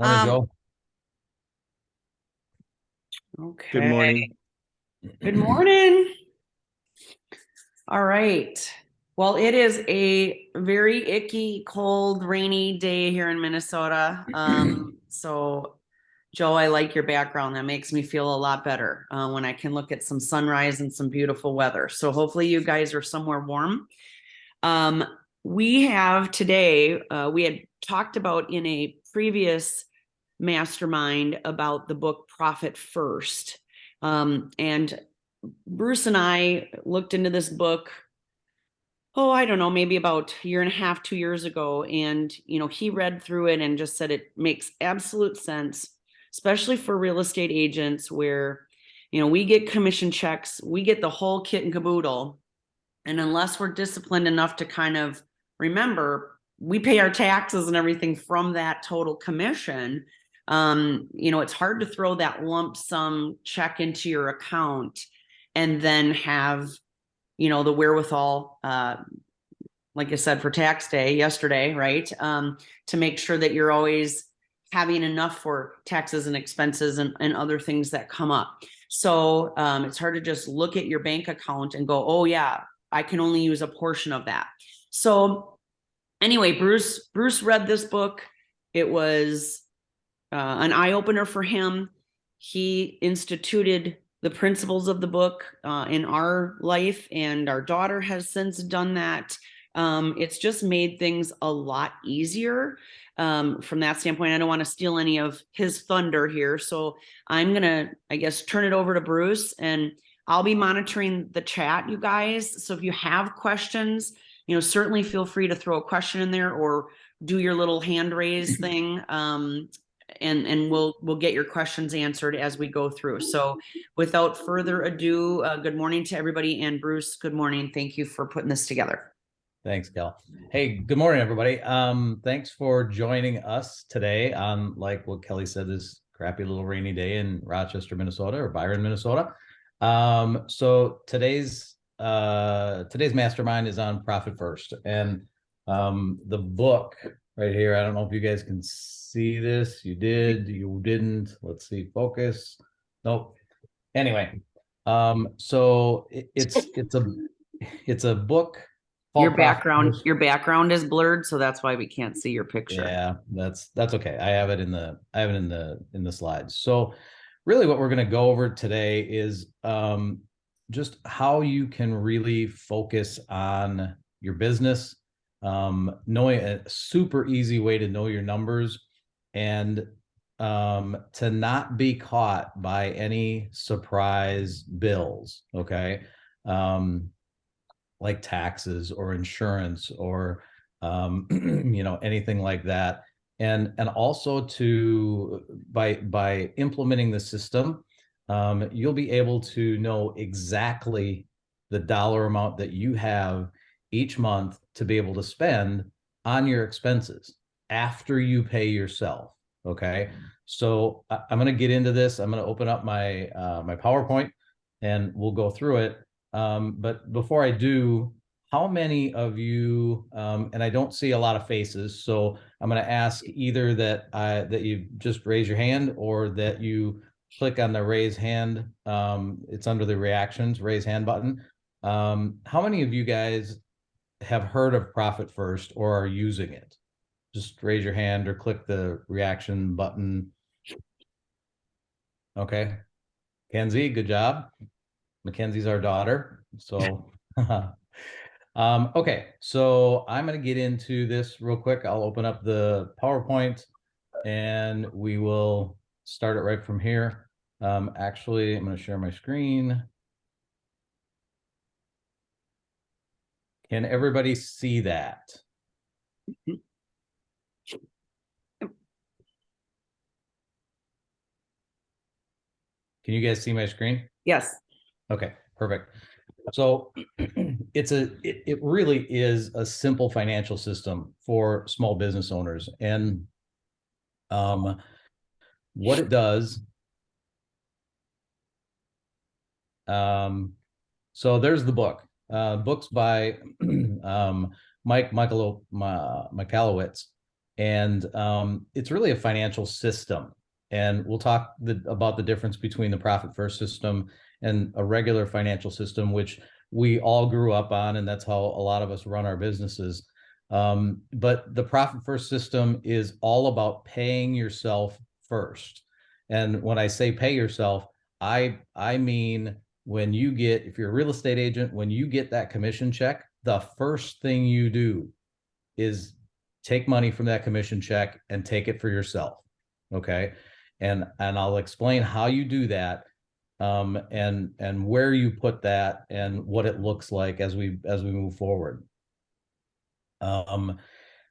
Morning, Joe. Good Okay. morning. Good morning. All right. Well, it is a very icky, cold, rainy day here in Minnesota. So Joe, I like your background. That makes me feel a lot better when I can look at some sunrise and some beautiful weather. So hopefully you guys are somewhere warm. Um, we have today, we had talked about in a previous mastermind about the book Profit First. And Bruce and I looked into this book, I don't know, maybe about a year and a half, 2 years ago. And, he read through it and just said it makes absolute sense, especially for real estate agents where, we get commission checks, we get the whole kit and caboodle. And unless we're disciplined enough to kind of remember, we pay our taxes and everything from that total commission. It's hard to throw that lump sum check into your account and then have, the wherewithal, like I said, for tax day yesterday, right? To make sure that you're always having enough for taxes and expenses and other things that come up. So it's hard to just look at your bank account and go, oh yeah, I can only use a portion of that. So anyway, Bruce read this book. It was an eye opener for him. He instituted the principles of the book in our life, and our daughter has since done that. It's just made things a lot easier from that standpoint. I don't want to steal any of his thunder here, so I'm gonna, I guess, turn it over to Bruce, and I'll be monitoring the chat, you guys. So if you have questions, certainly feel free to throw a question in there or do your little hand raise thing. And we'll get your questions answered as we go through. So without further ado, good morning to everybody. And Bruce, good morning. Thank you for putting this together. Thanks, Kel. Hey, good morning, everybody. Thanks for joining us today on, like what Kelly said, this crappy little rainy day in Rochester, Minnesota, or Byron, Minnesota. So today's mastermind is on Profit First, and the book right here. I don't know if you guys can see this. You did, you didn't. Let's see, focus. Nope. Anyway, so it's a book Your called Profit First. background is blurred, so that's why we can't see your picture. Yeah, that's okay. I have it in the slides. So really what we're going to go over today is just how you can really focus on your business, knowing a super easy way to know your numbers, and to not be caught by any surprise bills, okay? Like taxes or insurance or anything like that. And also to by implementing the system, you'll be able to know exactly the dollar amount that you have each month to be able to spend on your expenses after you pay yourself. Okay. So I'm going to get into this. I'm going to open up my my PowerPoint and we'll go through it. But before I do, how many of you, and I don't see a lot of faces, so I'm going to ask either that you just raise your hand or that you click on the raise hand. It's under the reactions, raise hand button. How many of you guys have heard of Profit First or are using it? Just raise your hand or click the reaction button. Okay. Kenzie, good job. Mackenzie's our daughter. So, okay. So I'm going to get into this real quick. I'll open up the PowerPoint and we will start it right from here. Actually, I'm going to share my screen. Can everybody see that? Can you guys see my screen? Yes. Okay, perfect. So it really is a simple financial system for small business owners. And what it does, so there's the book. Books by Mike Michalowicz. And it's really a financial system. And we'll talk about the difference between the profit first system and a regular financial system, which we all grew up on, and that's how a lot of us run our businesses. But the profit first system is all about paying yourself first. And when I say pay yourself, I mean when you get, if you're a real estate agent, when you get that commission check, the first thing you do is take money from that commission check and take it for yourself. Okay. And I'll explain how you do that, and where you put that and what it looks like as we move forward.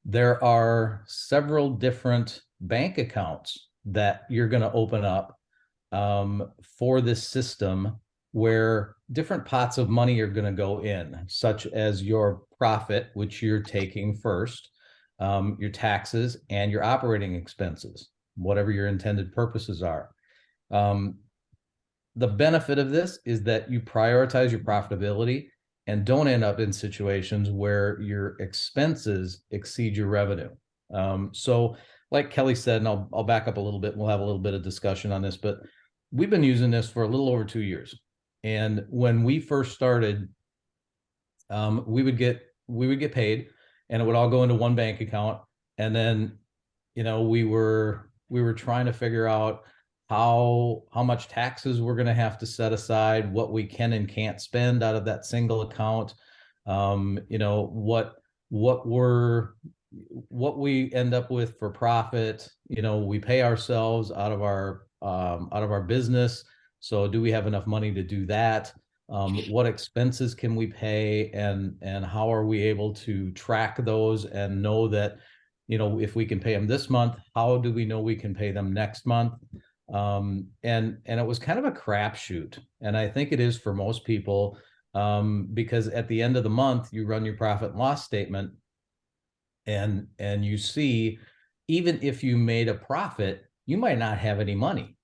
There are several different bank accounts that you're going to open up for this system, where different pots of money are going to go in, such as your profit, which you're taking first, your taxes, and your operating expenses, whatever your intended purposes are. The benefit of this is that you prioritize your profitability and don't end up in situations where your expenses exceed your revenue. So like Kelly said, and I'll back up a little bit, we'll have a little bit of discussion on this, but we've been using this for a little over 2 years. And when we first started, we would get paid, and it would all go into one bank account. And then, we were trying to figure out how much taxes we're going to have to set aside, what we can and can't spend out of that single account. What we end up with for profit. We pay ourselves out of our business. So do we have enough money to do that? What expenses can we pay, and how are we able to track those and know that, if we can pay them this month, how do we know we can pay them next month? And it was kind of a crapshoot, and I think it is for most people, because at the end of the month, you run your profit and loss statement, and you see, even if you made a profit, you might not have any money,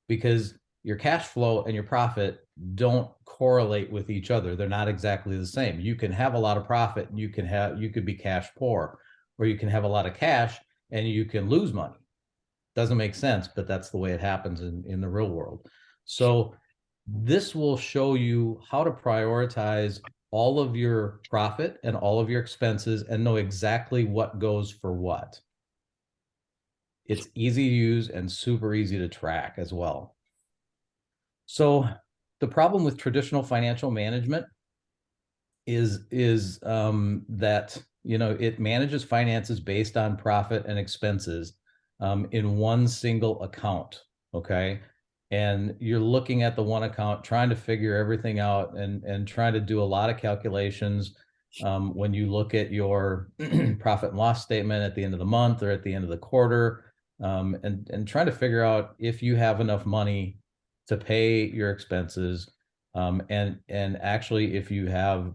because your cash flow and your profit don't correlate with each other. They're not exactly the same. You can have a lot of profit and you could be cash poor, or you can have a lot of cash and you can lose money. Doesn't make sense, but that's the way it happens in the real world. So this will show you how to prioritize all of your profit and all of your expenses and know exactly what goes for what. It's easy to use and super easy to track as well. So the problem with traditional financial management is that it manages finances based on profit and expenses in one single account. Okay. And you're looking at the one account, trying to figure everything out, and trying to do a lot of calculations when you look at your profit and loss statement at the end of the month or at the end of the quarter, and trying to figure out if you have enough money to pay your expenses, and actually if you have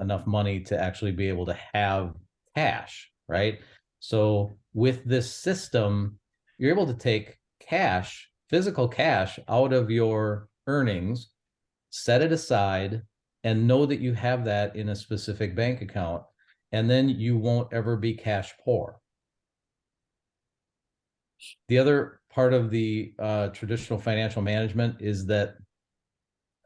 enough money to actually be able to have cash, right? So with this system, you're able to take cash, physical cash, out of your earnings, set it aside, and know that you have that in a specific bank account, and then you won't ever be cash poor. The other part of the traditional financial management is that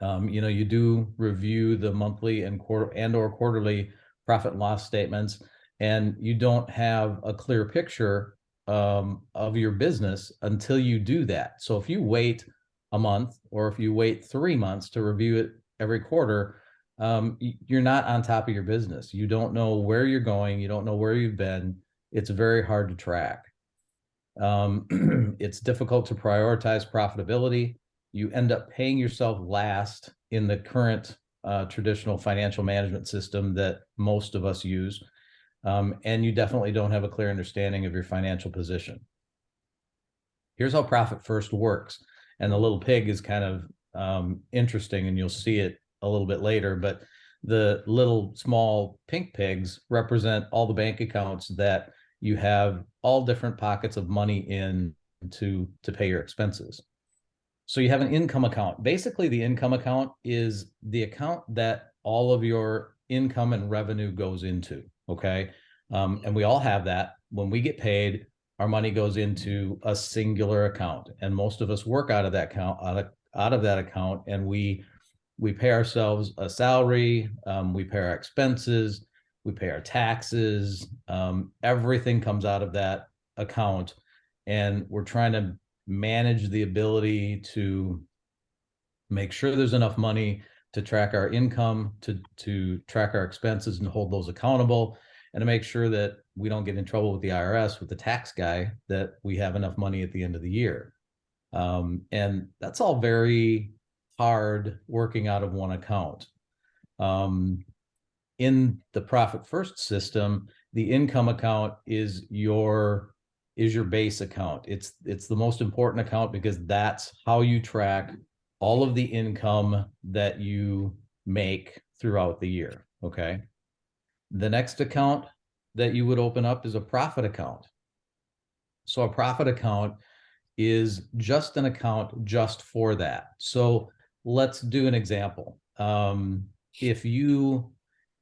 you do review the monthly and quarterly profit and loss statements, and you don't have a clear picture of your business until you do that. So if you wait a month, or if you wait 3 months to review it every quarter, you're not on top of your business. You don't know where you're going. You don't know where you've been. It's very hard to track. It's difficult to prioritize profitability. You end up paying yourself last in the current traditional financial management system that most of us use. And you definitely don't have a clear understanding of your financial position. Here's how Profit First works. And the little pig is kind of interesting, and you'll see it a little bit later, but the little small pink pigs represent all the bank accounts that you have all different pockets of money in to pay your expenses. So you have an income account. Basically, the income account is the account that all of your income and revenue goes into. Okay. And we all have that. When we get paid, our money goes into a singular account, and most of us work out of that account, out of that account, and we pay ourselves a salary, we pay our expenses, we pay our taxes, everything comes out of that account, and we're trying to manage the ability to make sure there's enough money to track our income, to track our expenses and hold those accountable, and to make sure that we don't get in trouble with the IRS, with the tax guy, that we have enough money at the end of the year. And that's all very hard working out of one account. In the Profit First system, the income account is your base account. It's the most important account because that's how you track all of the income that you make throughout the year. Okay. The next account that you would open up is a profit account. So a profit account is just an account just for that. So let's do an example. If you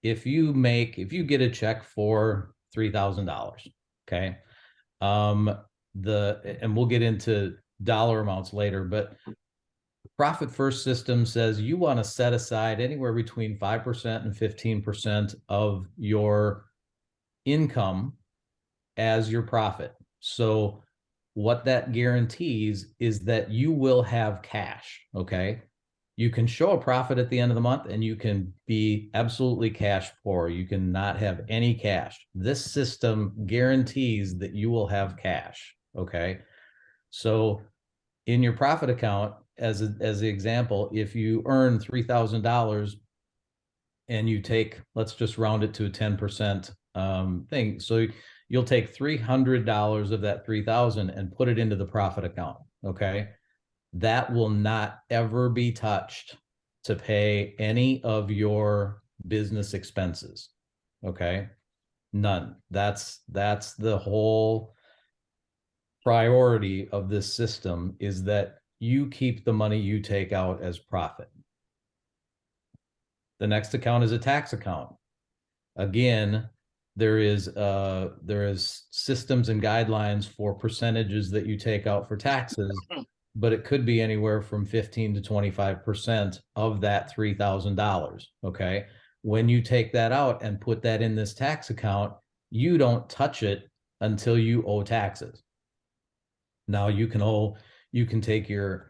get a check for $3,000, okay. And we'll get into dollar amounts later, but Profit First system says you want to set aside anywhere between 5% and 15% of your income as your profit. So what that guarantees is that you will have cash. Okay. You can show a profit at the end of the month and you can be absolutely cash poor. You can not have any cash. This system guarantees that you will have cash. Okay. So in your profit account, as the example, if you earn $3,000 and you take, let's just round it to a 10% thing. So you'll take $300 of that 3,000 and put it into the profit account. Okay. That will not ever be touched to pay any of your business expenses. Okay. None. That's the whole priority of this system, is that you keep the money you take out as profit. The next account is a tax account. Again, there is systems and guidelines for percentages that you take out for taxes, but it could be anywhere from 15 to 25% of that $3,000. Okay. When you take that out and put that in this tax account, you don't touch it until you owe taxes. Now you can take your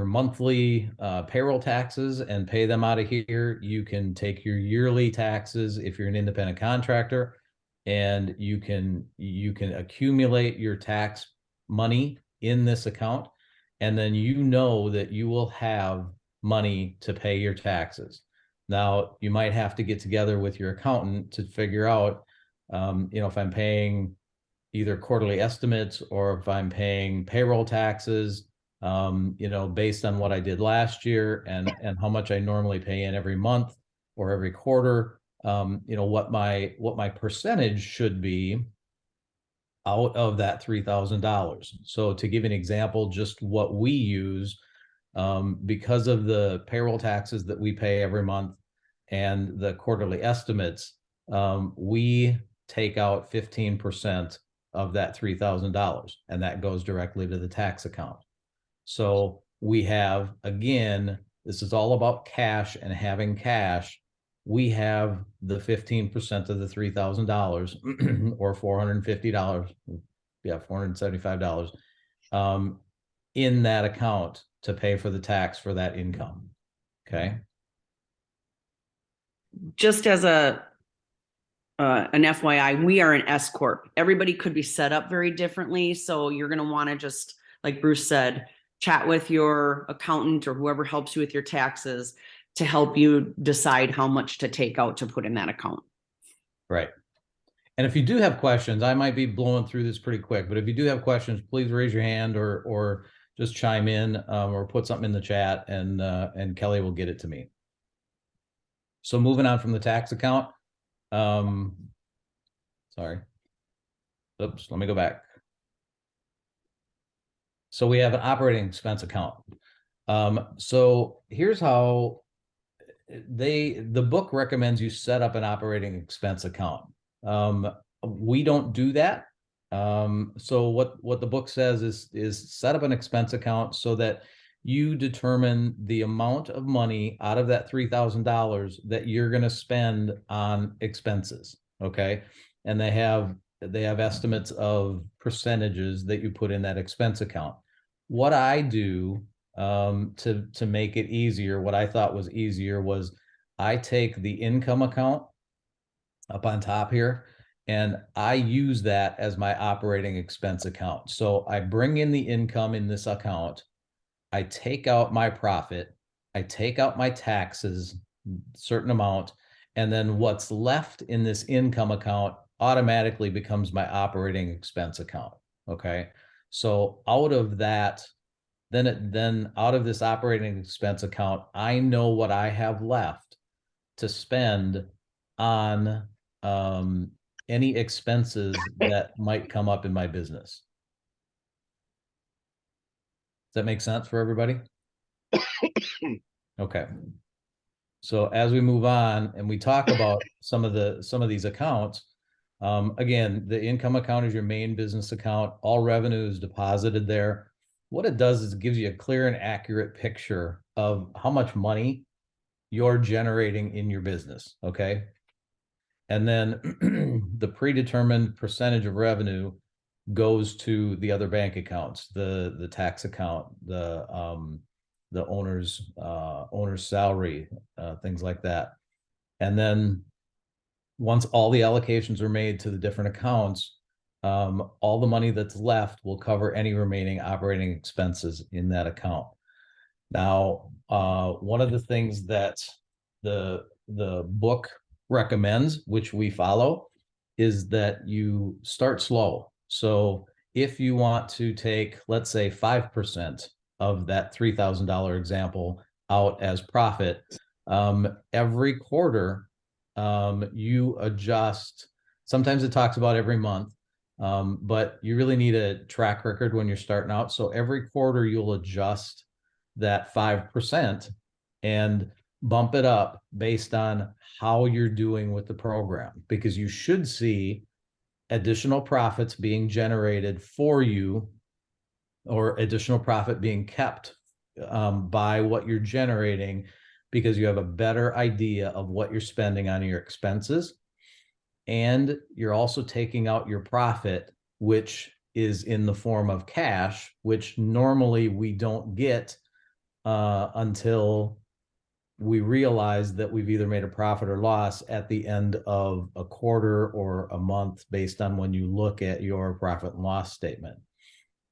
monthly payroll taxes and pay them out of here. You can take your yearly taxes if you're an independent contractor, and you can accumulate your tax money in this account, and then you know that you will have money to pay your taxes. Now, you might have to get together with your accountant to figure out, if I'm paying either quarterly estimates or if I'm paying payroll taxes, based on what I did last year and how much I normally pay in every month or every quarter, what my percentage should be out of that $3,000. So to give an example, just what we use, because of the payroll taxes that we pay every month and the quarterly estimates, we take out 15% of that $3,000, and that goes directly to the tax account. So we have, again, this is all about cash and having cash. We have the 15% of the $3,000 or $450, $475 in that account to pay for the tax for that income. Okay. Just as an FYI, we are an S corp. Everybody could be set up very differently, so you're going to want to, just like Bruce said, chat with your accountant or whoever helps you with your taxes to help you decide how much to take out to put in that account. Right. And if you do have questions, I might be blowing through this pretty quick, but if you do have questions, please raise your hand or just chime in, or put something in the chat, and Kelly will get it to me. So moving on from the tax account. Sorry. Oops, let me go back. So we have an operating expense account. So here's how the book recommends you set up an operating expense account. We don't do that. So what the book says is set up an expense account so that you determine the amount of money out of that $3,000 that you're going to spend on expenses. Okay. And they have estimates of percentages that you put in that expense account. What I do to make it easier, what I thought was easier was I take the income account up on top here, and I use that as my operating expense account. So I bring in the income in this account, I take out my profit, I take out my taxes, certain amount, and then what's left in this income account automatically becomes my operating expense account. Okay. So out of that, then out of this operating expense account, I know what I have left to spend on any expenses that might come up in my business. Does that make sense for everybody? Okay. So as we move on and we talk about some of these accounts, again, the income account is your main business account. All revenue is deposited there. What it does is it gives you a clear and accurate picture of how much money you're generating in your business. Okay. And then the predetermined percentage of revenue goes to the other bank accounts, the tax account, the owner's salary, things like that. And then once all the allocations are made to the different accounts, all the money that's left will cover any remaining operating expenses in that account. Now, one of the things that the book recommends, which we follow, is that you start slow. So if you want to take, let's say, 5% of that $3,000 example out as profit, every quarter, you adjust. Sometimes it talks about every month, but you really need a track record when you're starting out. So every quarter you'll adjust that 5% and bump it up based on how you're doing with the program, because you should see additional profits being generated for you, or additional profit being kept by what you're generating, because you have a better idea of what you're spending on your expenses. And you're also taking out your profit, which is in the form of cash, which normally we don't get until we realize that we've either made a profit or loss at the end of a quarter or a month, based on when you look at your profit and loss statement.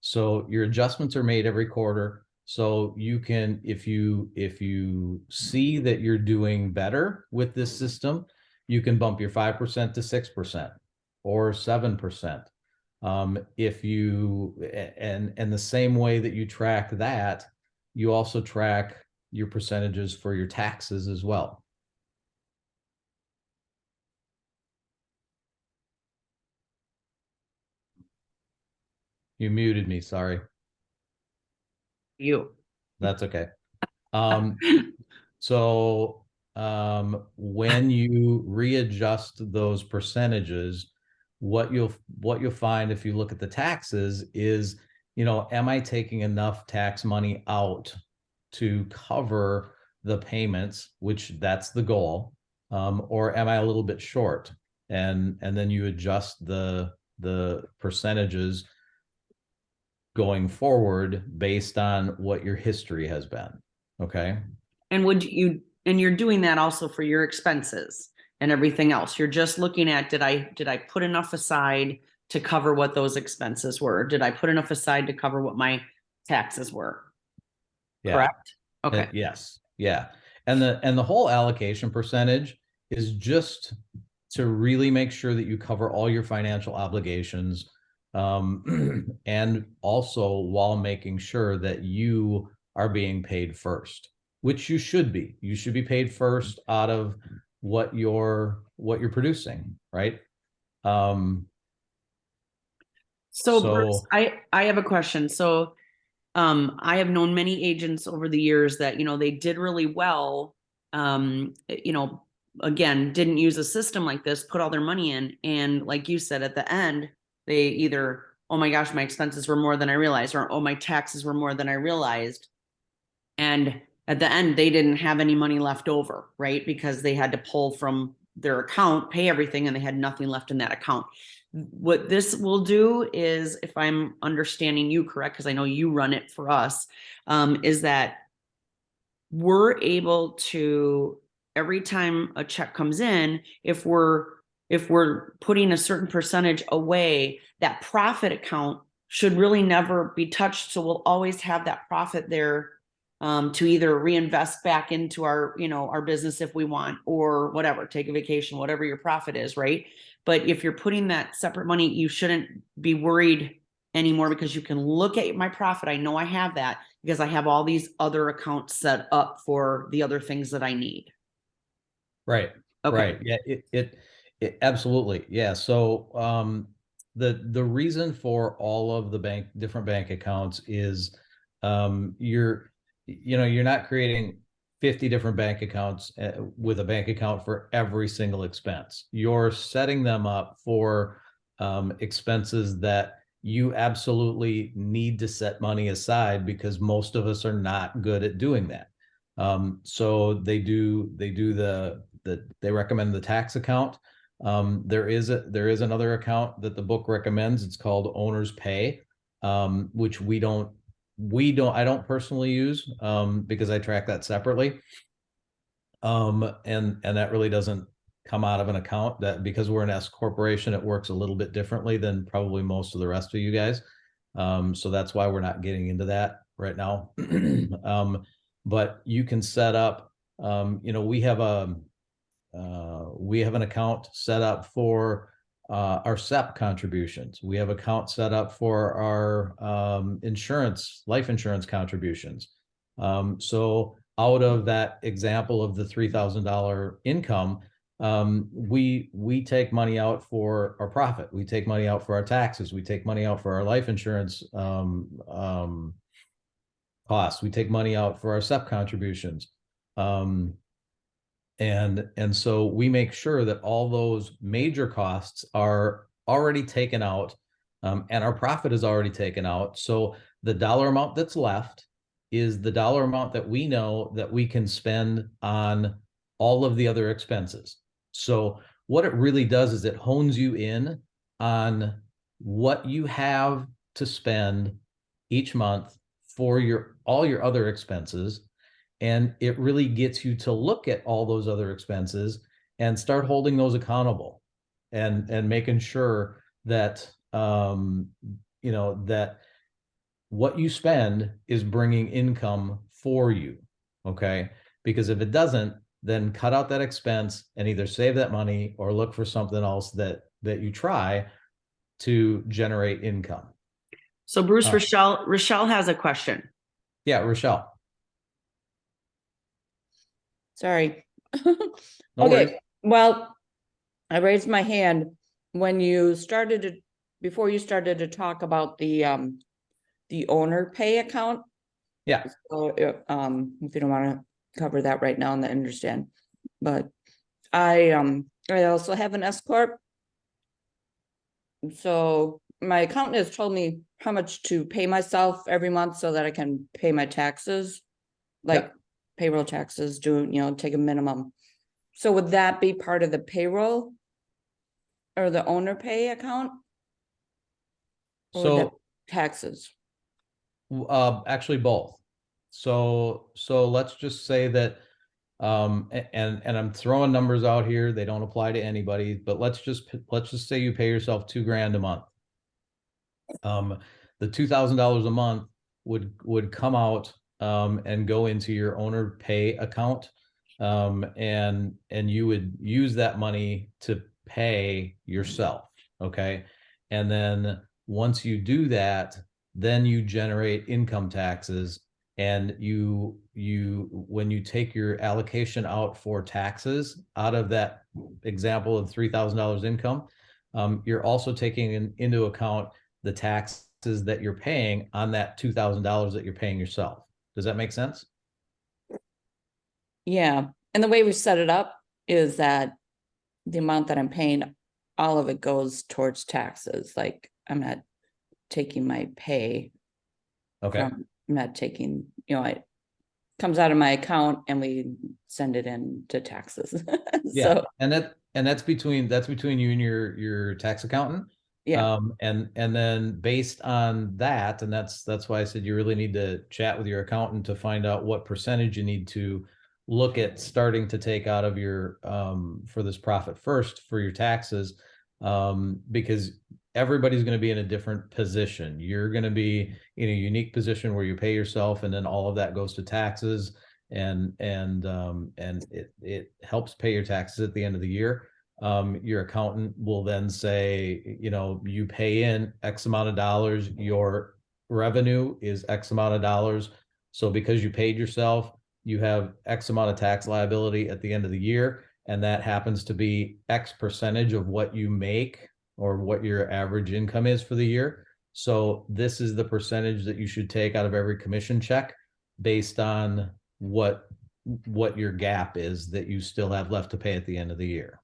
So your adjustments are made every quarter. So you can, if you see that you're doing better with this system, you can bump your 5% to 6% or 7%. If you, and the same way that you track that, you also track your percentages for your taxes as well. You muted me, sorry. You. That's okay. So when you readjust those percentages, what you'll find if you look at the taxes is, am I taking enough tax money out to cover the payments, which that's the goal, or am I a little bit short? And then you adjust the percentages going forward based on what your history has been. Okay. And you're doing that also for your expenses and everything else. You're just looking at, did I put enough aside to cover what those expenses were? Did I put enough aside to cover what my taxes were? Yeah. Correct? Okay. Yes. Yeah. And the whole allocation percentage is just to really make sure that you cover all your financial obligations, and also while making sure that you are being paid first, which you should be. You should be paid first out of what you're producing, right? So Bruce, I have a question. So I have known many agents over the years that, they did really well you know, again, didn't use a system like this, put all their money in. And like you said, at the end, they either, oh my gosh, my expenses were more than I realized, or oh, my taxes were more than I realized. And at the end, they didn't have any money left over, right? Because they had to pull from their account, pay everything, and they had nothing left in that account. What this will do is, if I'm understanding you correct, because I know you run it for us, is that we're able to, every time a check comes in, if we're putting a certain percentage away, that profit account should really never be touched. So we'll always have that profit there, to either reinvest back into our, our business if we want, or whatever, take a vacation, whatever your profit is, right? But if you're putting that separate money, you shouldn't be worried anymore, because you can look at my profit. I know I have that because I have all these other accounts set up for the other things that I need. Right. Okay. Right. Yeah. It absolutely. Yeah. So, the reason for all of the different bank accounts is, you're not creating 50 different bank accounts, with a bank account for every single expense. You're setting them up for, expenses that you absolutely need to set money aside, because most of us are not good at doing that. So they recommend the tax account. There is another account that the book recommends. It's called Owner's Pay, which I don't personally use, because I track that separately. And that really doesn't come out of an account, that because we're an S corporation, it works a little bit differently than probably most of the rest of you guys. So that's why we're not getting into that right now. But you can set up, we have an account set up for, our SEP contributions. We have an account set up for our, life insurance contributions. So out of that example of the $3,000 income, we take money out for our profit. We take money out for our taxes. We take money out for our life insurance, costs. We take money out for our SEP contributions. And so we make sure that all those major costs are already taken out, and our profit is already taken out. So the dollar amount that's left is the dollar amount that we know that we can spend on all of the other expenses. So what it really does is it hones you in on what you have to spend each month for all your other expenses. And it really gets you to look at all those other expenses and start holding those accountable, and making sure that, that what you spend is bringing income for you. Okay. Because if it doesn't, then cut out that expense and either save that money or look for something else that you try to generate income. So Bruce, Rochelle has a question. Yeah, Rochelle. Sorry. No worries. Okay, well, I raised my hand when before you started to talk about the owner pay account. Yeah. So, if you don't want to cover that right now, and I understand, but I also have an S corp. So my accountant has told me how much to pay myself every month so that I can pay my taxes, like Yep. payroll taxes, take a minimum. So would that be part of the payroll or the owner pay account? Or would that So be taxes? actually both. So let's just say that, and I'm throwing numbers out here. They don't apply to anybody, but let's just say you pay yourself $2,000 a month. The $2,000 a month would come out, and go into your owner pay account. And you would use that money to pay yourself. Okay. And then once you do that, then you generate income taxes, and when you take your allocation out for taxes out of that example of $3,000 income, you're also taking into account the taxes that you're paying on that $2,000 that you're paying yourself. Does that make sense? Yeah. And the way we set it up is that the amount that I'm paying, all of it goes towards taxes. Like I'm not taking my pay Okay. I'm not taking, it comes out of my account and we send it in to taxes. Yeah. So, And that's between you and your tax accountant. yeah, And then based on that, and that's why I said you really need to chat with your accountant to find out what percentage you need to look at starting to take out of your for this profit first for your taxes, because everybody's going to be in a different position. You're going to be in a unique position where you pay yourself, and then all of that goes to taxes, and it helps pay your taxes at the end of the year. Your accountant will then say, you pay in X amount of dollars, your revenue is X amount of dollars. So because you paid yourself, you have X amount of tax liability at the end of the year. And that happens to be X percentage of what you make or what your average income is for the year. So this is the percentage that you should take out of every commission check based on what your gap is that you still have left to pay at the end of the year.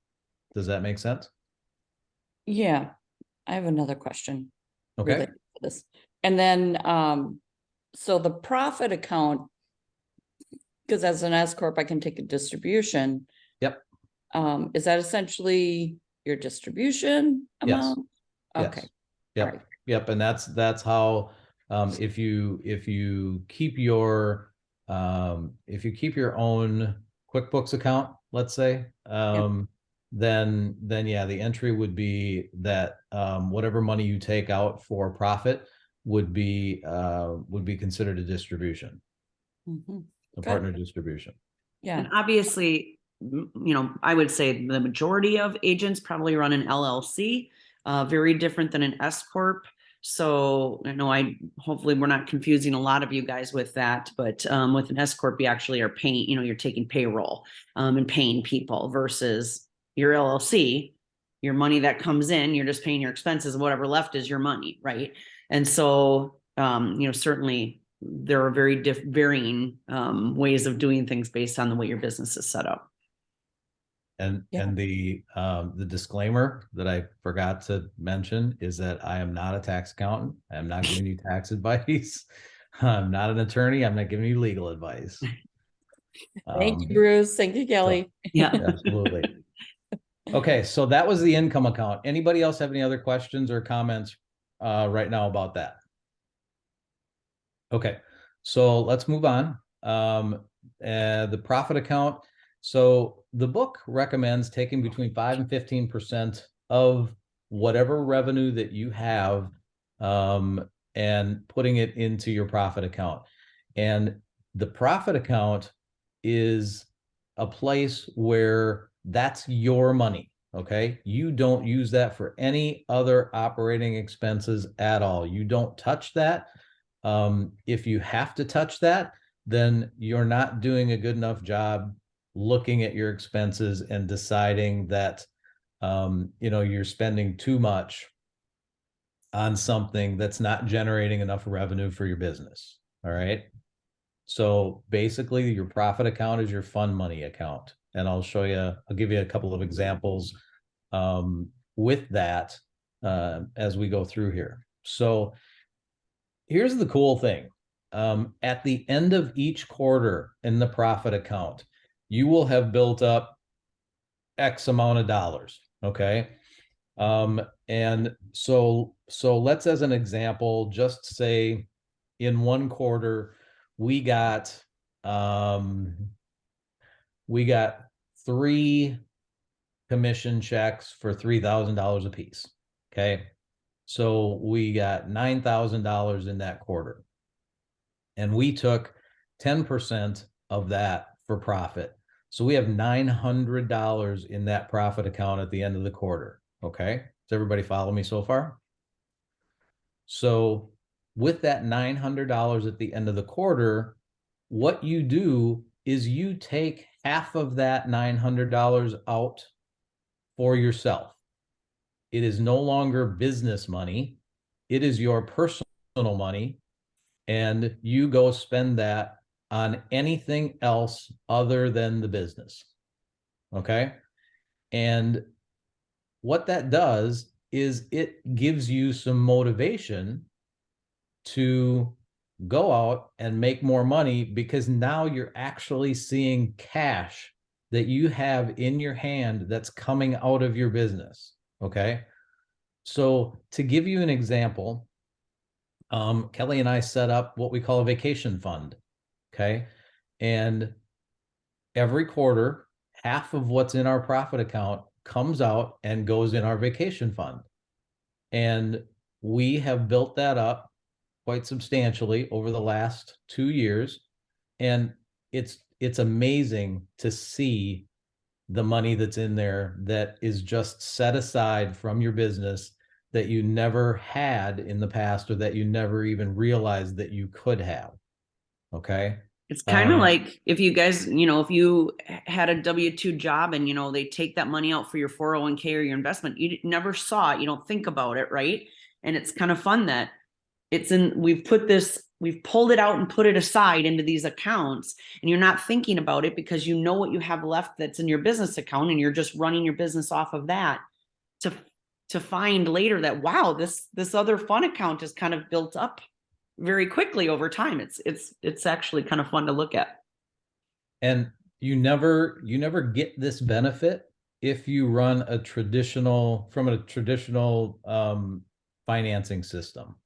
Does that make sense? yeah. I have another question. Okay. related to this. And then, so the profit account, because as an S corp, I can take a distribution. Yep. Is that essentially your distribution Yes. amount? Okay. Yes. Yep. All right. Yep. And that's how, if you keep your own QuickBooks account, let's say, then yeah, the entry would be that whatever money you take out for profit would be considered a distribution, Mhm. a Good. partner distribution. Yeah. And obviously, I would say the majority of agents probably run an LLC, very different than an S corp. So hopefully we're not confusing a lot of you guys with that, but with an S corp, you actually are paying, you're taking payroll and paying people versus your LLC, your money that comes in, you're just paying your expenses, and whatever left is your money, right? And so, certainly there are very varying ways of doing things based on the way your business is set up. And the disclaimer that I forgot to mention is that I am not a tax accountant. I am not giving you tax advice. I'm not an attorney. I'm not giving you legal advice. Thank you, Bruce. Thank you, Kelly. Yeah. Absolutely. Okay, so that was the income account. Anybody else have any other questions or comments right now about that? Okay, so let's move on. The profit account. So the book recommends taking between 5 and 15% of whatever revenue that you have and putting it into your profit account. And the profit account is a place where that's your money. Okay. You don't use that for any other operating expenses at all. You don't touch that. If you have to touch that, then you're not doing a good enough job looking at your expenses and deciding that you're spending too much on something that's not generating enough revenue for your business. All right. So basically your profit account is your fund money account. And I'll give you a couple of examples with that as we go through here. So here's the cool thing. At the end of each quarter in the profit account, you will have built up X amount of dollars. Okay. And so let's, as an example, just say in one quarter, we got 3 commission checks for $3,000 a piece. Okay. So we got $9,000 in that quarter. And we took 10% of that for profit. So we have $900 in that profit account at the end of the quarter. Okay. Does everybody follow me so far? So with that $900 at the end of the quarter, what you do is you take half of that $900 out for yourself. It is no longer business money. It is your personal money. And you go spend that on anything else other than the business. Okay. And what that does is it gives you some motivation to go out and make more money, because now you're actually seeing cash that you have in your hand that's coming out of your business. Okay. So to give you an example, Kelly and I set up what we call a vacation fund. Okay. And every quarter, half of what's in our profit account comes out and goes in our vacation fund. And we have built that up quite substantially over the last 2 years. And it's amazing to see the money that's in there that is just set aside from your business that you never had in the past, or that you never even realized that you could have. Okay. It's kind of like if you guys, if you had a W-2 job and, they take that money out for your 401k or your investment, you never saw it. You don't think about it. Right. And it's kind of fun that we've pulled it out and put it aside into these accounts, and you're not thinking about it because you know what you have left that's in your business account, and you're just running your business off of that to find later that, wow, this other fun account is kind of built up very quickly over time. It's actually kind of fun to look at. And you never get this benefit if you run a traditional financing system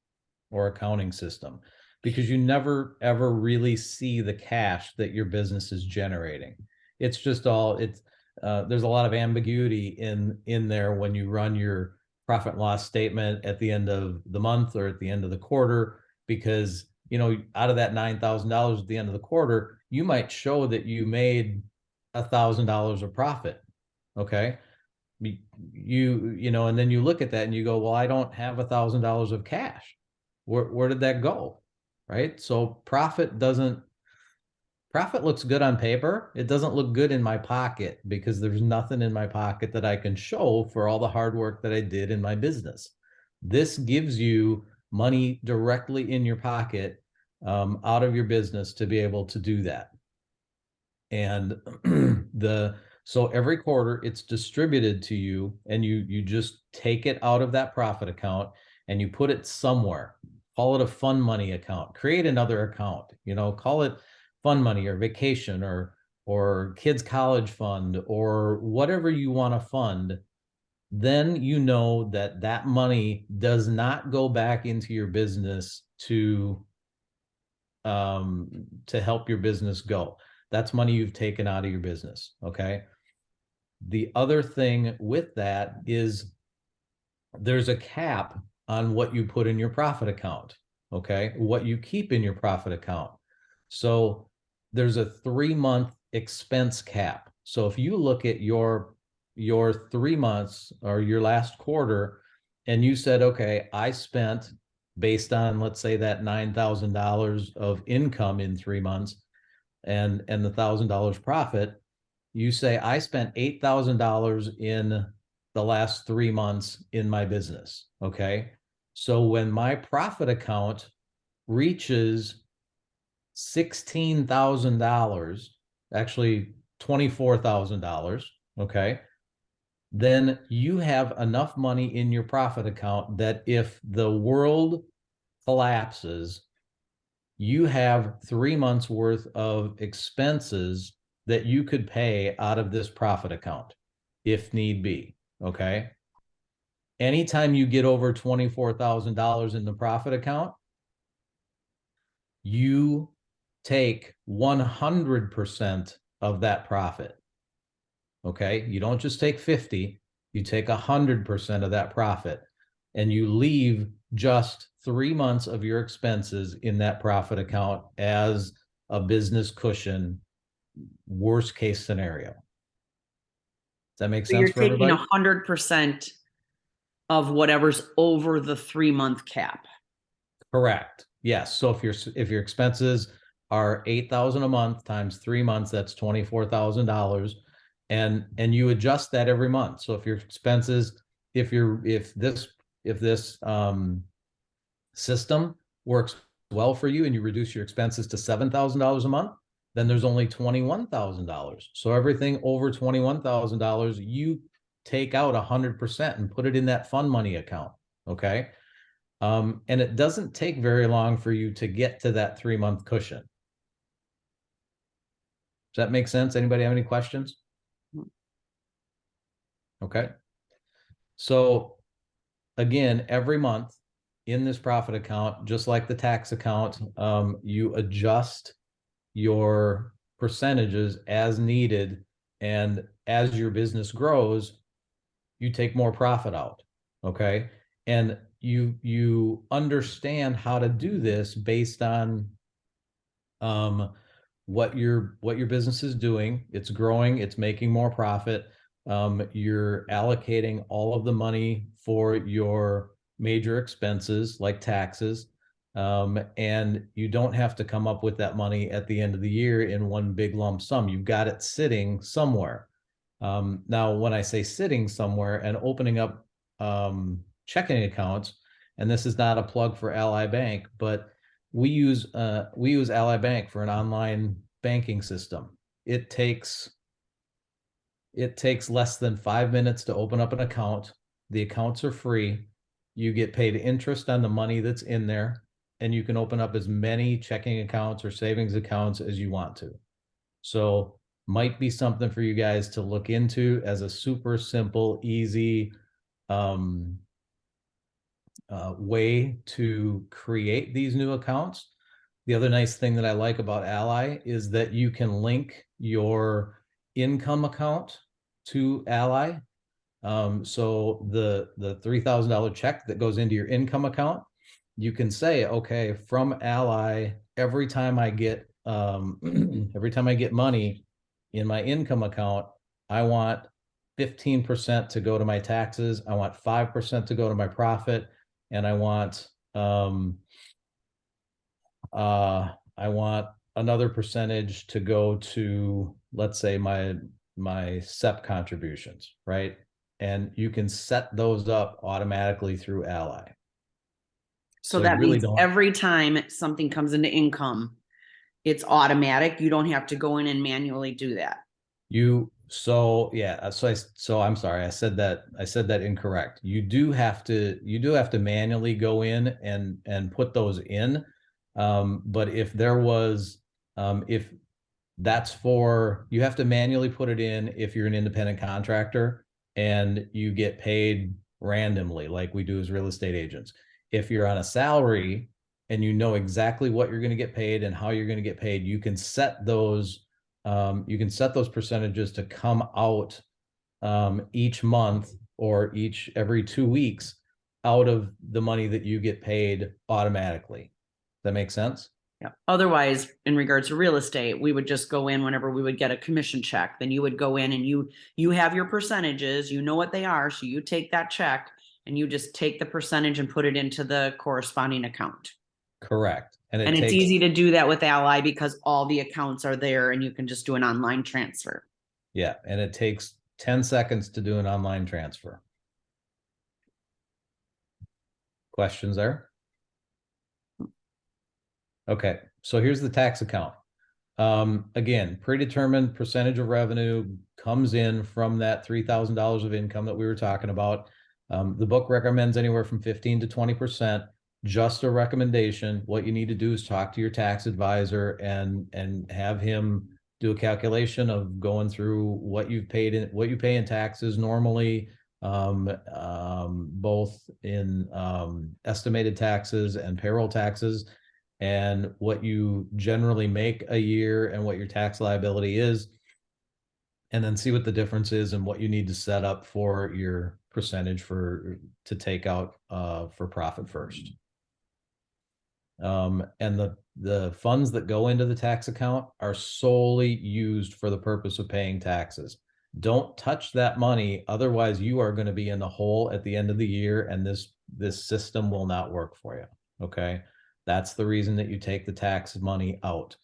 or accounting system, because you never ever really see the cash that your business is generating. It's just there's a lot of ambiguity in there when you run your profit and loss statement at the end of the month or at the end of the quarter, because out of that $9,000 at the end of the quarter, you might show that you made $1,000 of profit. Okay. And then you look at that and you go, well, I don't have $1,000 of cash. Where did that go? Right. So profit looks good on paper. It doesn't look good in my pocket, because there's nothing in my pocket that I can show for all the hard work that I did in my business. This gives you money directly in your pocket, out of your business, to be able to do that. And so every quarter it's distributed to you, and you just take it out of that profit account and you put it somewhere. Call it a fun money account, create another account, call it fun money or vacation or kids college fund or whatever you want to fund. Then that money does not go back into your business to help your business go. That's money you've taken out of your business. Okay. The other thing with that is there's a cap on what you put in your profit account. Okay. What you keep in your profit account. So there's a 3-month expense cap. So if you look at your 3 months or your last quarter, and you said, okay, I spent, based on, let's say, that $9,000 of income in 3 months and the $1,000 profit, you say, I spent $8,000 in the last 3 months in my business. Okay. So when my profit account reaches $16,000, actually $24,000, okay, then you have enough money in your profit account that if the world collapses, you have 3 months worth of expenses that you could pay out of this profit account if need be. Okay. Anytime you get over $24,000 in the profit account, you take 100% of that profit. Okay. You don't just take 50, you take 100% of that profit, and you leave just 3 months of your expenses in that profit account as a business cushion, worst case scenario. Does that make sense? You're for taking everybody? 100% of whatever's over the 3-month cap. Correct. Yes. So if your expenses are $8,000 a month times 3 months, that's $24,000, and you adjust that every month. So if your expenses, if this system works well for you and you reduce your expenses to $7,000 a month, then there's only $21,000. So everything over $21,000, you take out 100% and put it in that fund money account. Okay. And it doesn't take very long for you to get to that 3-month cushion. Does that make sense? Anybody have any questions? Okay. So again, every month in this profit account, just like the tax account, you adjust your percentages as needed. And as your business grows, you take more profit out. Okay. And you understand how to do this based on what your business is doing. It's growing, it's making more profit. You're allocating all of the money for your major expenses like taxes. And you don't have to come up with that money at the end of the year in one big lump sum. You've got it sitting somewhere. Now, when I say sitting somewhere and opening up checking accounts, and this is not a plug for Ally Bank, but we use Ally Bank for an online banking system. It takes less than 5 minutes to open up an account. The accounts are free. You get paid interest on the money that's in there, and you can open up as many checking accounts or savings accounts as you want to. So might be something for you guys to look into as a super simple, easy way to create these new accounts. The other nice thing that I like about Ally is that you can link your income account to Ally. So the $3,000 check that goes into your income account, you can say, okay, from Ally, every time I get money in my income account, I want 15% to go to my taxes. I want 5% to go to my profit. And I want another percentage to go to, let's say, my SEP contributions, right? And you can set those up automatically through Ally. So that really means every time something comes into income, it's automatic. You don't have to go in and manually do that. So I'm sorry, I said that incorrect. You do have to manually go in and put those in. But if that's for, you have to manually put it in if you're an independent contractor and you get paid randomly, like we do as real estate agents. If you're on a salary and you know exactly what you're going to get paid and how you're going to get paid, you can set those percentages to come out each month or every 2 weeks out of the money that you get paid automatically. Does that make sense? Yeah. Otherwise, in regards to real estate, we would just go in whenever we would get a commission check. Then you would go in and you have your percentages, you know what they are. So you take that check and you just take the percentage and put it into the corresponding account. Correct. And it's easy to do that with Ally because all the accounts are there and you can just do an online transfer. Yeah. And it takes 10 seconds to do an online transfer. Questions there? Okay. So here's the tax account. Again, predetermined percentage of revenue comes in from that $3,000 of income that we were talking about. The book recommends anywhere from 15 to 20%. Just a recommendation. What you need to do is talk to your tax advisor and have him do a calculation of going through what you pay in taxes normally, both in estimated taxes and payroll taxes, and what you generally make a year and what your tax liability is, and then see what the difference is and what you need to set up for your percentage to take out for profit first. And the funds that go into the tax account are solely used for the purpose of paying taxes. Don't touch that money, otherwise you are going to be in the hole at the end of the year, and this system will not work for you. Okay, that's the reason that you take the tax money out.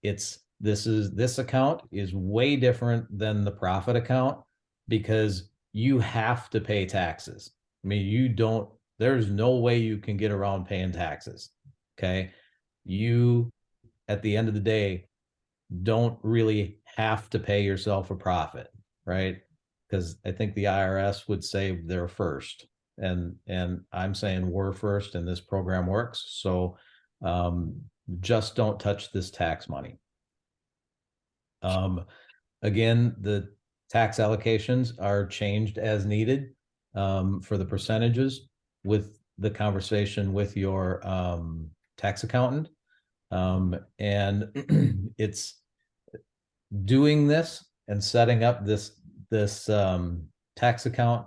This account is way different than the profit account because you have to pay taxes. I mean, there's no way you can get around paying taxes. Okay. you, at the end of the day, don't really have to pay yourself a profit, right? Because I think the IRS would say they're first, and I'm saying we're first, and this program works. So just don't touch this tax money. Again, the tax allocations are changed as needed for the percentages with the conversation with your tax accountant. And it's doing this and setting up this tax account.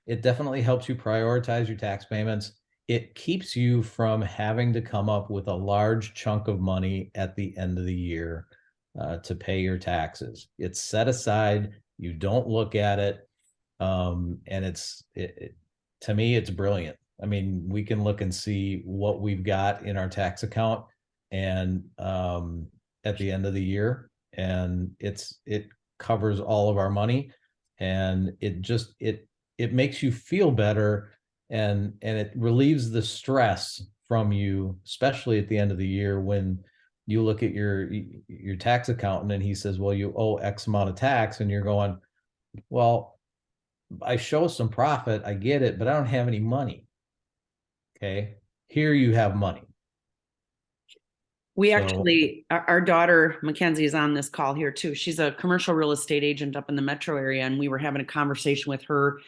It definitely helps you prioritize your tax payments. It keeps you from having to come up with a large chunk of money at the end of the year to pay your taxes. It's set aside. You don't look at it. And to me, it's brilliant. I mean, we can look and see what we've got in our tax account and at the end of the year, and it covers all of our money, and it makes you feel better, and it relieves the stress from you, especially at the end of the year when you look at your tax accountant and he says, well, you owe X amount of tax, and you're going, well, I show some profit, I get it, but I don't have any money. Okay, here you have money. We actually, our daughter Mackenzie is on this call here too. She's a commercial real estate agent up in the metro area, and we were having a conversation with her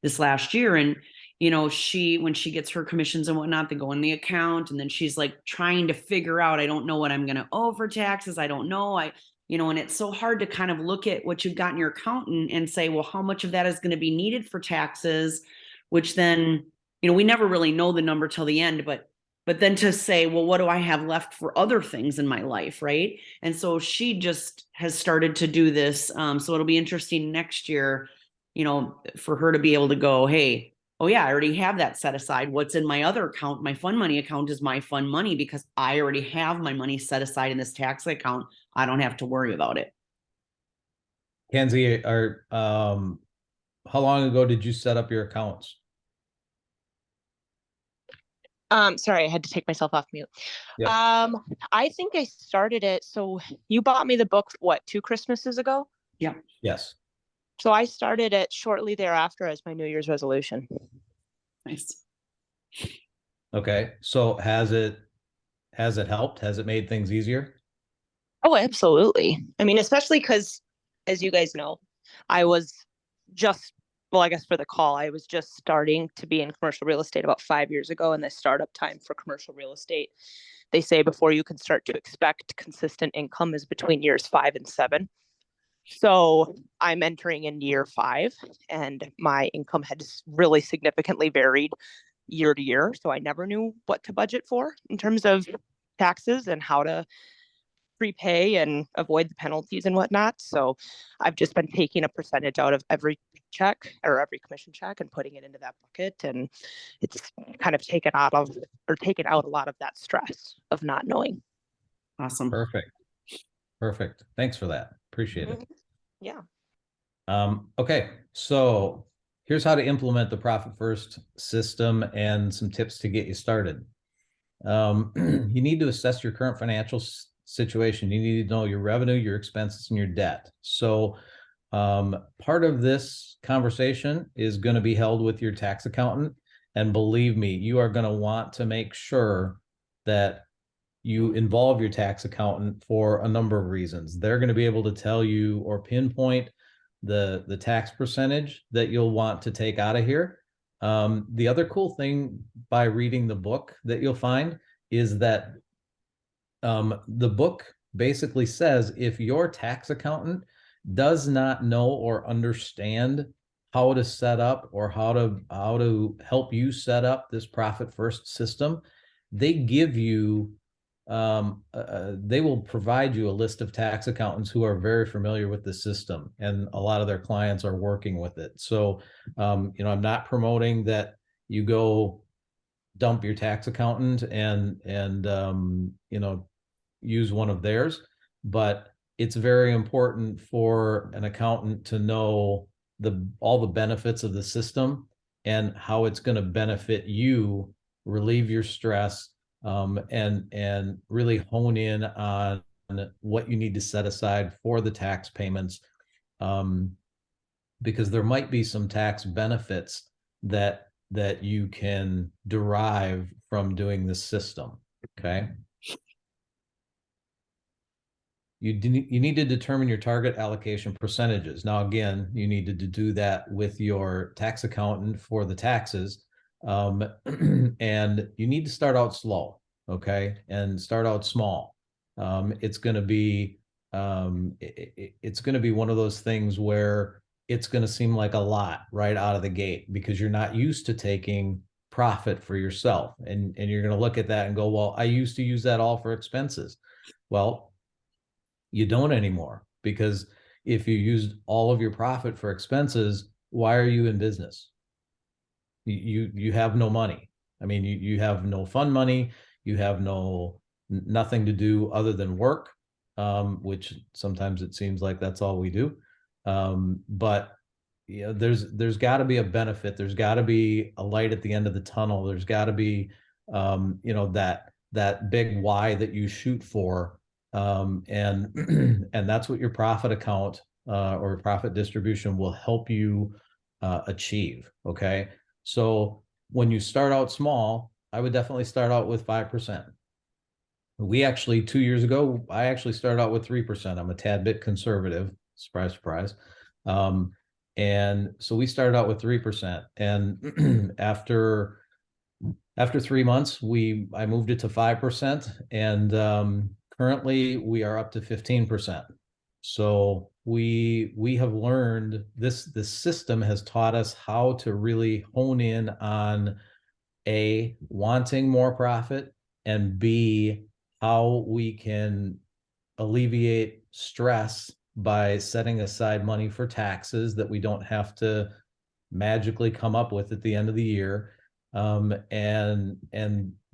this last year. And when she gets her commissions and whatnot, they go in the account, and then she's like trying to figure out, I don't know what I'm going to owe for taxes. I don't know. And it's so hard to kind of look at what you've got in your account and say, well, how much of that is going to be needed for taxes, which then, we never really know the number till the end, but then to say, well, what do I have left for other things in my life, right? And so she just has started to do this. So it'll be interesting next year, for her to be able to go, hey, oh yeah, I already have that set aside. What's in my other account? My fund money account is my fund money because I already have my money set aside in this tax account. I don't have to worry about it. Kenzie, how long ago did you set up your accounts? Sorry, I had to take myself off mute. Yep. I think I started it. So you bought me the book, what, 2 Christmases ago? Yeah. Yes. So I started it shortly thereafter as my New Year's resolution. Nice. Okay. So has it helped? Has it made things easier? Oh, absolutely. I mean, especially because, as you guys know, I was just, well, I guess for the call, I was just starting to be in commercial real estate about 5 years ago. And the startup time for commercial real estate, they say before you can start to expect consistent income is between years 5 and 7. So I'm entering in year 5, and my income had really significantly varied year to year. So I never knew what to budget for in terms of taxes and how to prepay and avoid the penalties and whatnot. So I've just been taking a percentage out of every check or every commission check and putting it into that bucket. And it's kind of taken out a lot of that stress of not knowing. Awesome. Perfect. Thanks for that. Appreciate it. Yeah. Okay. So here's how to implement the Profit First system and some tips to get you started. You need to assess your current financial situation. You need to know your revenue, your expenses, and your debt. So part of this conversation is going to be held with your tax accountant. And believe me, you are going to want to make sure that you involve your tax accountant for a number of reasons. They're going to be able to tell you or pinpoint the tax percentage that you'll want to take out of here. The other cool thing by reading the book that you'll find is that the book basically says if your tax accountant does not know or understand how to set up or how to help you set up this Profit First system, they give you they will provide you a list of tax accountants who are very familiar with the system, and a lot of their clients are working with it. So, I'm not promoting that you go dump your tax accountant and use one of theirs, but it's very important for an accountant to know all the benefits of the system and how it's going to benefit you, relieve your stress, and really hone in on what you need to set aside for the tax payments, because there might be some tax benefits that you can derive from doing this system. Okay. You need to determine your target allocation percentages. Now, again, you need to do that with your tax accountant for the taxes. And you need to start out slow, okay, and start out small. It's going to be it's going to be one of those things where it's going to seem like a lot right out of the gate because you're not used to taking profit for yourself, and you're going to look at that and go, well, I used to use that all for expenses. Well, you don't anymore, because if you used all of your profit for expenses, why are you in business? You have no money. I mean, you have no fun money. You have nothing to do other than work, which sometimes it seems like that's all we do. But you know, there's got to be a benefit. There's got to be a light at the end of the tunnel. There's got to be you know, that big why that you shoot for. And and that's what your profit account or profit distribution will help you achieve. Okay. So when you start out small, I would definitely start out with 5%. We actually, 2 years ago, I actually started out with 3%. I'm a tad bit conservative. Surprise, surprise. And so we started out with 3%. And after 3 months, I moved it to 5%. And currently we are up to 15%. So we have learned this system has taught us how to really hone in on A, wanting more profit, and B, how we can alleviate stress by setting aside money for taxes that we don't have to magically come up with at the end of the year. And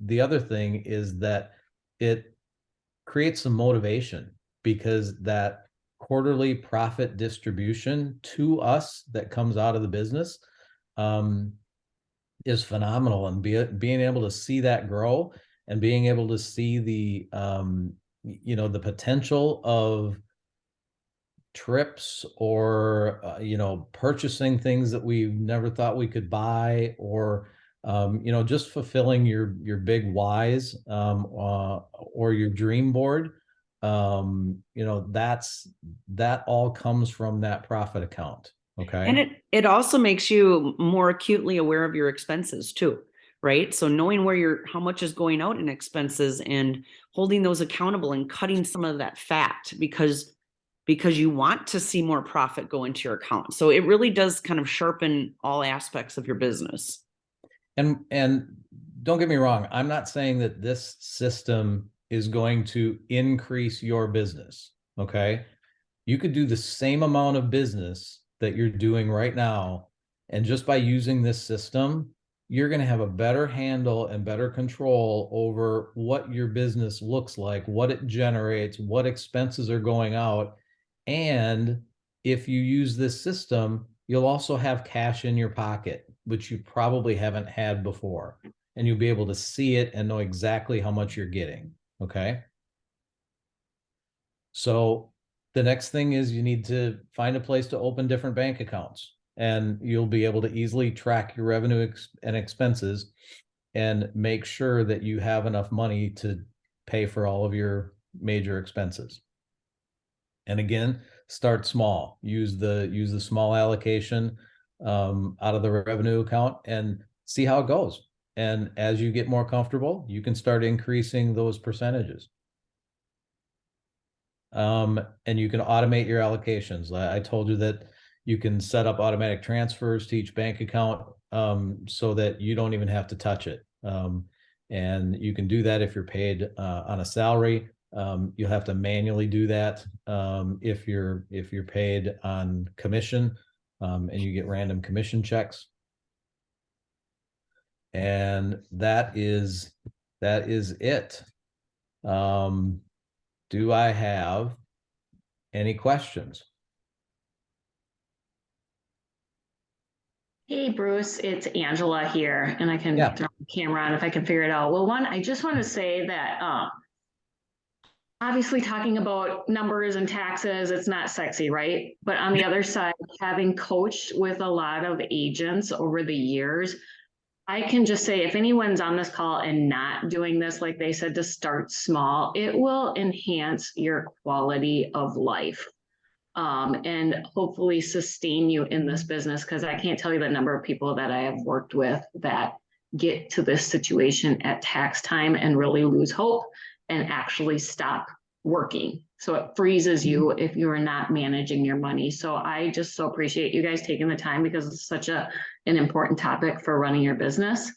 the other thing is that it creates some motivation, because that quarterly profit distribution to us that comes out of the business is phenomenal. And being able to see that grow and being able to see the you know, the potential of trips or you know, purchasing things that we never thought we could buy, or you know, just fulfilling your big whys, or your dream board. You know, that all comes from that profit account. Okay. And it also makes you more acutely aware of your expenses too, right? So knowing where how much is going out in expenses and holding those accountable and cutting some of that fat, because you want to see more profit go into your account. So it really does kind of sharpen all aspects of your business. And don't get me wrong, I'm not saying that this system is going to increase your business. Okay. You could do the same amount of business that you're doing right now, and just by using this system, you're going to have a better handle and better control over what your business looks like, what it generates, what expenses are going out. And if you use this system, you'll also have cash in your pocket, which you probably haven't had before. And you'll be able to see it and know exactly how much you're getting. Okay. So the next thing is you need to find a place to open different bank accounts, and you'll be able to easily track your revenue and expenses and make sure that you have enough money to pay for all of your major expenses. And again, start small. Use the small allocation out of the revenue account and see how it goes. And as you get more comfortable, you can start increasing those percentages. And you can automate your allocations. I told you that you can set up automatic transfers to each bank account, so that you don't even have to touch it. And you can do that if you're paid on a salary. You'll have to manually do that if you're paid on commission, and you get random commission checks. And that is it. Do I have any questions? Hey Bruce, it's Angela here, and I can Yeah. turn the camera on if I can figure it out. Well, one, I just want to say that obviously talking about numbers and taxes, it's not sexy, right? But on the other side, having coached with a lot of agents over the years, I can just say if anyone's on this call and not doing this, like they said, to start small, it will enhance your quality of life. And hopefully sustain you in this business. Because I can't tell you the number of people that I have worked with that get to this situation at tax time and really lose hope and actually stop working. So it freezes you if you are not managing your money. So I just so appreciate you guys taking the time because it's such an important topic for running your business.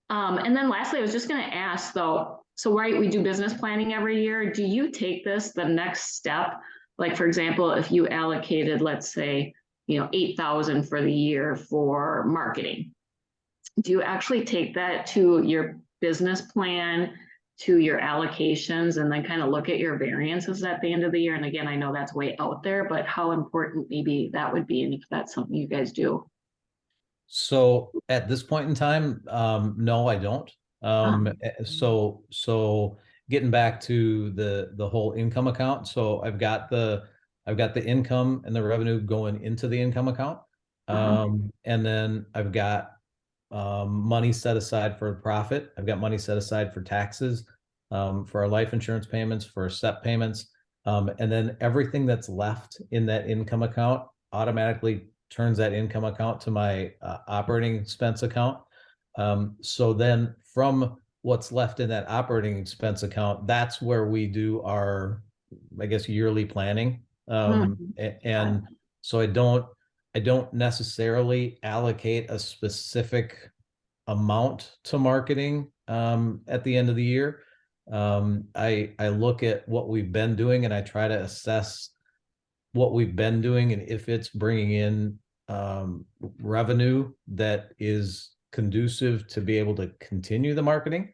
And then lastly, I was just going to ask though, so right, we do business planning every year. Do you take this the next step? Like, for example, if you allocated, let's say, 8,000 for the year for marketing, do you actually take that to your business plan, to your allocations, and then kind of look at your variances at the end of the year? And again, I know that's way out there, but how important maybe that would be, and if that's something you guys do. So at this point in time, no, I don't. So getting back to the whole income account. So I've got the income and the revenue going into the income account. And then I've got money set aside for profit. I've got money set aside for taxes, for our life insurance payments, for SEP payments. And then everything that's left in that income account automatically turns that income account to my operating expense account. So then from what's left in that operating expense account, that's where we do our, I guess, yearly planning. And so I don't necessarily allocate a specific amount to marketing at the end of the year. I look at what we've been doing and I try to assess what we've been doing and if it's bringing in revenue that is conducive to be able to continue the marketing.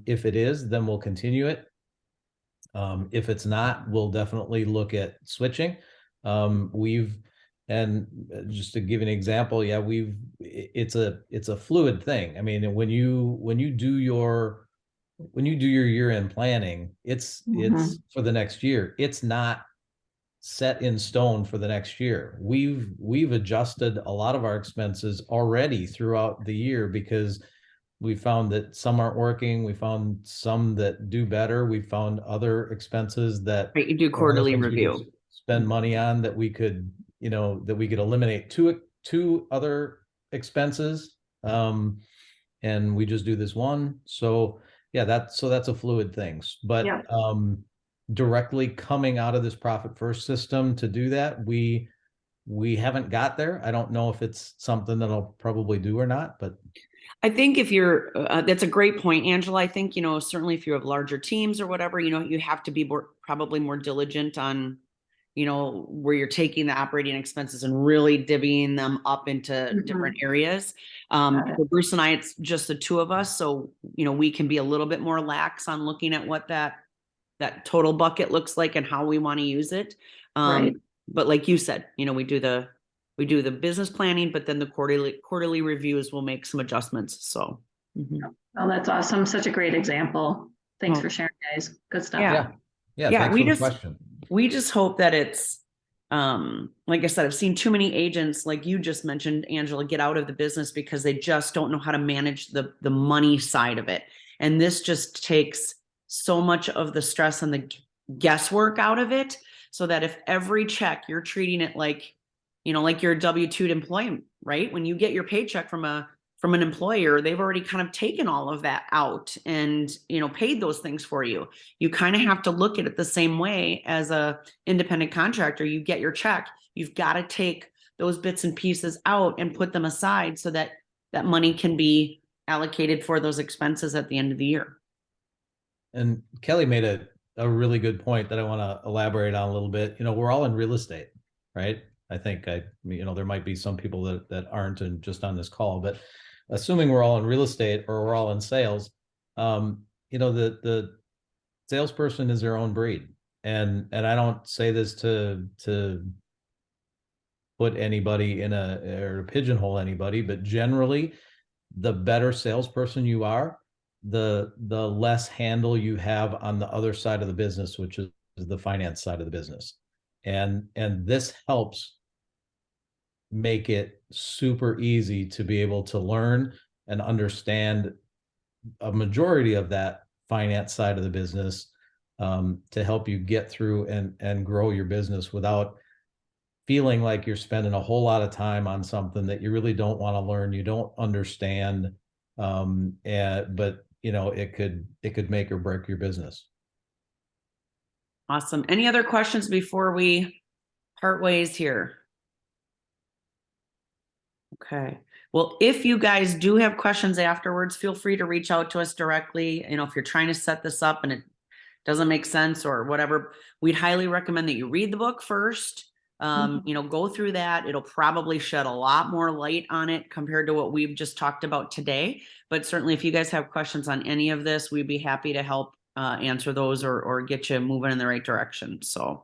If it is, then we'll continue it. If it's not, we'll definitely look at switching. And just to give an example, yeah, it's a fluid thing. I mean, when you do your year-end planning, it's for the next year. It's not set in stone for the next year. We've adjusted a lot of our expenses already throughout the year because we found that some aren't working. We found some that do better. We found other expenses that you do quarterly review, spend money on that we could, that we could eliminate two other expenses. And we just do this one. So yeah, that's a fluid thing. But directly coming out of this profit first system to do that, we haven't got there. I don't know if it's something that I'll probably do or not, but I think if you're that's a great point, Angela. I think certainly if you have larger teams or whatever, you have to be probably more diligent on where you're taking the operating expenses and really divvying them up into different areas. For Bruce and I, it's just the two of us, so we can be a little bit more lax on looking at what that total bucket looks like and how we want to use it. But like you said, we do the business planning, but then the quarterly reviews will make some adjustments. So. Oh, that's awesome. Such a great example. Thanks for sharing, guys. Good stuff. Yeah. Thanks for the question. We just hope that it's, like I said, I've seen too many agents, like you just mentioned, Angela, get out of the business because they just don't know how to manage the money side of it. And this just takes so much of the stress and the guesswork out of it, so that if every check you're treating it like, like your W-2 employee, right? When you get your paycheck from an employer, they've already kind of taken all of that out and, paid those things for you. You kind of have to look at it the same way as a independent contractor. You get your check, you've got to take those bits and pieces out and put them aside so that that money can be allocated for those expenses at the end of the year. And Kelly made a really good point that I want to elaborate on a little bit. We're all in real estate, right? I think there might be some people that aren't and just on this call, but assuming we're all in real estate or we're all in sales, the salesperson is their own breed. And I don't say this to put anybody in or pigeonhole anybody, but generally, the better salesperson you are, the less handle you have on the other side of the business, which is the finance side of the business. And this helps make it super easy to be able to learn and understand a majority of that finance side of the business, to help you get through and grow your business without feeling like you're spending a whole lot of time on something that you really don't want to learn, you don't understand, but you know, it could make or break your business. Awesome. Any other questions before we part ways here? Okay. Well, if you guys do have questions afterwards, feel free to reach out to us directly. You know, if you're trying to set this up and it doesn't make sense or whatever, we'd highly recommend that you read the book first. You know, go through that. It'll probably shed a lot more light on it compared to what we've just talked about today. But certainly if you guys have questions on any of this, we'd be happy to help answer those or get you moving in the right direction. So.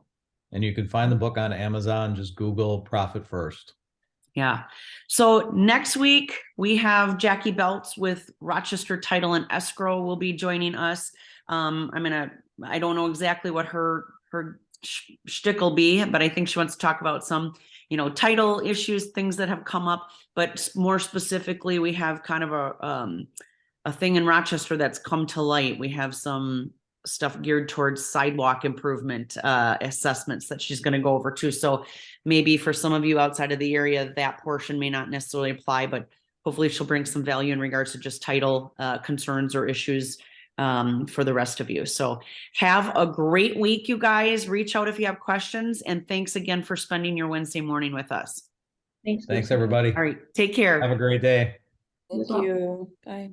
And you can find the book on Amazon, just Google Profit First. Yeah. So next week we have Jackie Belts with Rochester Title and Escrow will be joining us. I don't know exactly what her shtick will be, but I think she wants to talk about some, you know, title issues, things that have come up, but more specifically, we have kind of a thing in Rochester that's come to light. We have some stuff geared towards sidewalk improvement assessments that she's going to go over too. So maybe for some of you outside of the area, that portion may not necessarily apply, but hopefully she'll bring some value in regards to just title concerns or issues for the rest of you. So have a great week, you guys. Reach out if you have questions, and thanks again for spending your Wednesday morning with us. Thanks. Thanks, everybody. All right, take care. Have a great day. Thank you. Bye.